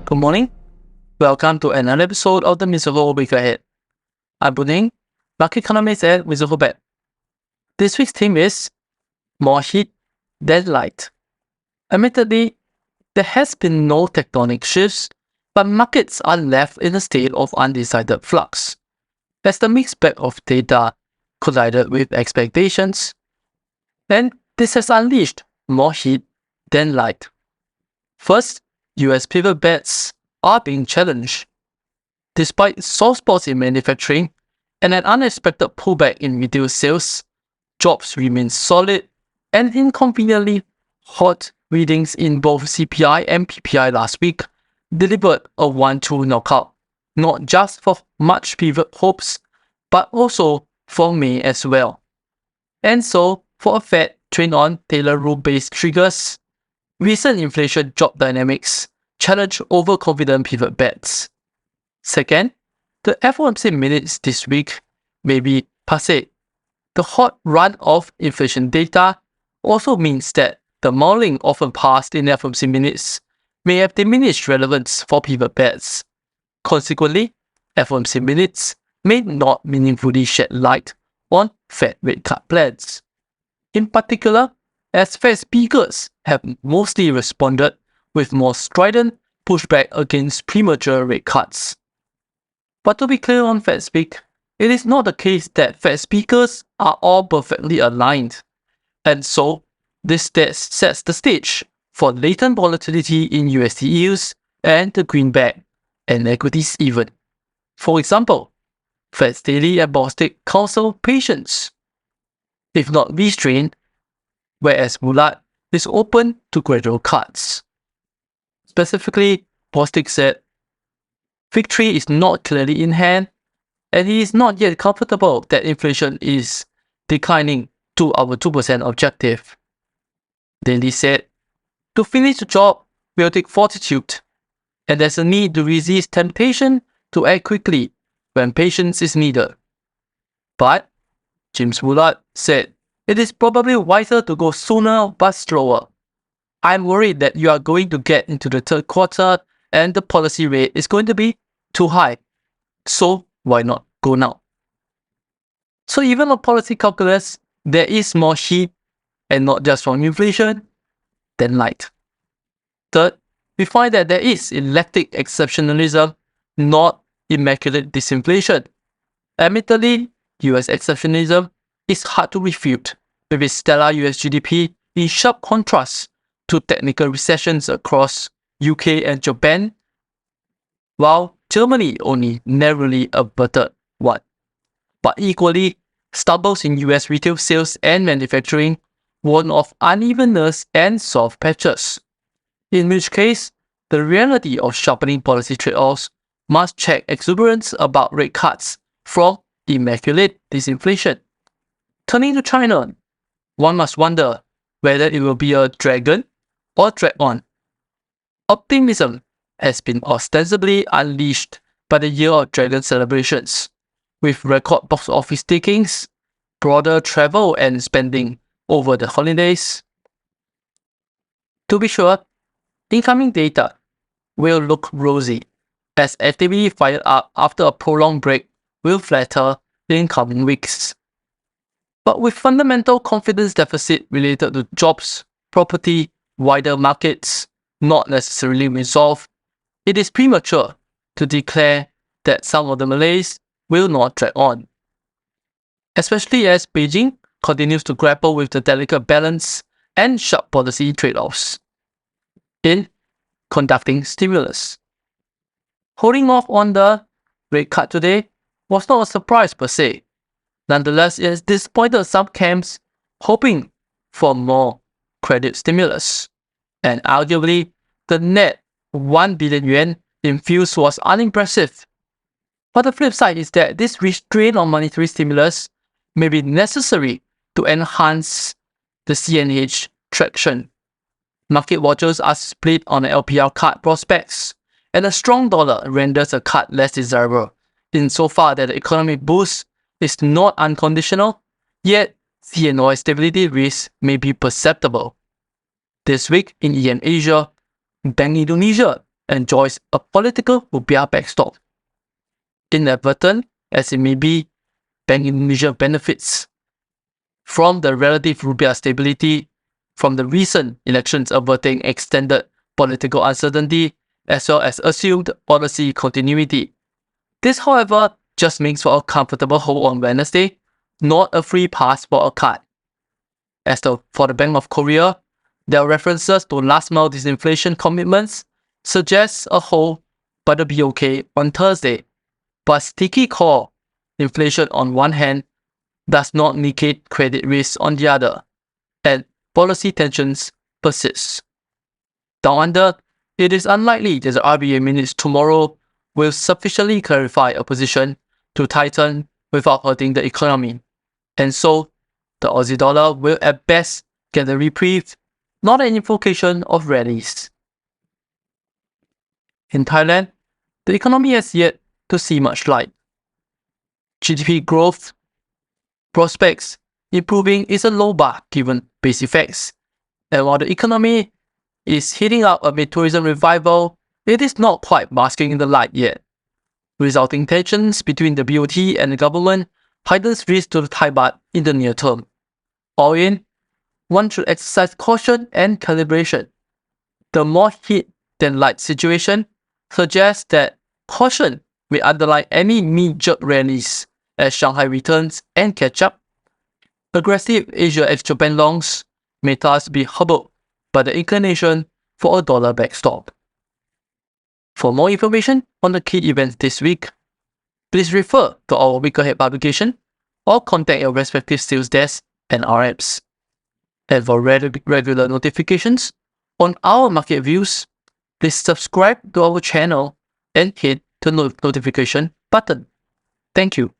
Good morning. Welcome to another episode of the Mizuho Week Ahead. I'm Buning, market economist at Mizuho Bet. This week's theme is more heat than light. Admittedly, there has been no tectonic shifts, but markets are left in a state of undecided flux, as the mixed bag of data collided with expectations, and this has unleashed more heat than light. First, US pivot bets are being challenged. Despite soft spots in manufacturing and an unexpected pullback in retail sales, jobs remain solid, and inconveniently hot readings in both CPI and PPI last week delivered a 1-2 knockout, not just for March pivot hopes, but also for May as well. And so, for a Fed trained on Taylor rule-based triggers, recent inflation job dynamics challenge overconfident pivot bets. Second, the FOMC minutes this week may be passé. The hot run of inflation data also means that the modeling often passed in FOMC minutes may have diminished relevance for pivot bets. Consequently, FOMC minutes may not meaningfully shed light on Fed rate cut plans. In particular, as Fed speakers have mostly responded with more strident pushback against premature rate cuts. But to be clear on Fed speak, it is not the case that Fed speakers are all perfectly aligned, and so this sets the stage for latent volatility in USD yields and the greenback and equities even. For example, Fed's daily and Bostic counsel patience, if not restrained, whereas Mulat is open to gradual cuts. Specifically, Bostic said, victory is not clearly in hand, and he is not yet comfortable that inflation is declining to our 2% objective. Daly said, to finish the job will take fortitude, and there's a need to resist temptation to act quickly when patience is needed. But James Mulat said, it is probably wiser to go sooner but slower. I'm worried that you are going to get into the third quarter and the policy rate is going to be too high. So why not go now? So even on policy calculus, there is more heat, and not just from inflation, than light. Third, we find that there is electric exceptionalism, not immaculate disinflation. Admittedly, US exceptionalism is hard to refute, with its stellar US GDP in sharp contrast to technical recessions across UK and Japan, while Germany only narrowly averted one. But equally, stumbles in US retail sales and manufacturing warn of unevenness and soft patches, in which case, the reality of sharpening policy trade-offs must check exuberance about rate cuts from immaculate disinflation. Turning to China, one must wonder whether it will be a dragon or drag on. Optimism has been ostensibly unleashed by the Year of Dragon celebrations, with record box office takings, broader travel and spending over the holidays. To be sure, incoming data will look rosy, as activity fired up after a prolonged break will flatter in coming weeks. But with fundamental confidence deficit related to jobs, property, wider markets not necessarily resolved, it is premature to declare that some of the malaise will not drag on, especially as Beijing continues to grapple with the delicate balance and sharp policy trade-offs in conducting stimulus. Holding off on the rate cut today was not a surprise per se. Nonetheless, it has disappointed some camps hoping for more credit stimulus, and arguably, the net 1 billion yuan infused was unimpressive. But the flip side is that this restraint on monetary stimulus may be necessary to enhance the CNH traction. Market watchers are split on the LPR cut prospects, and a strong dollar renders a cut less desirable, insofar that the economic boost is not unconditional, yet CNY stability risk may be perceptible. This week in EM Asia, Bank Indonesia enjoys a political rupiah backstop. Inadvertent as it may be, Bank Indonesia benefits from the relative rupiah stability from the recent elections averting extended political uncertainty as well as assumed policy continuity. This, however, just makes for a comfortable hold on Wednesday, not a free pass for a cut. For the Bank of Korea, their references to last-mile disinflation commitments suggests a hold by the BOK on Thursday, but sticky core inflation on one hand does not negate credit risk on the other, and policy tensions persist. Down under, it is unlikely that the RBA Minutes tomorrow will sufficiently clarify a position to tighten without hurting the economy, and so the Aussie dollar will at best get a reprieve, not an invocation of rallies. In Thailand, the economy has yet to see much light. GDP growth prospects improving is a low bar given base effects, and while the economy is heating up amid tourism revival, it is not quite basking in the light yet. Resulting tensions between the BOT and the government heightens risk to the Thai baht in the near term. All in, one should exercise caution and calibration. The more heat than light situation suggests that caution may underlie any knee-jerk rallies as Shanghai returns and catch up. Aggressive Asia ex-Japan longs may thus be hobbled by the inclination for a dollar backstop. For more information on the key events this week, please refer to our week ahead publication or contact your respective sales desk and RMs. And for regular notifications on our market views, please subscribe to our channel and hit the notification button. Thank you.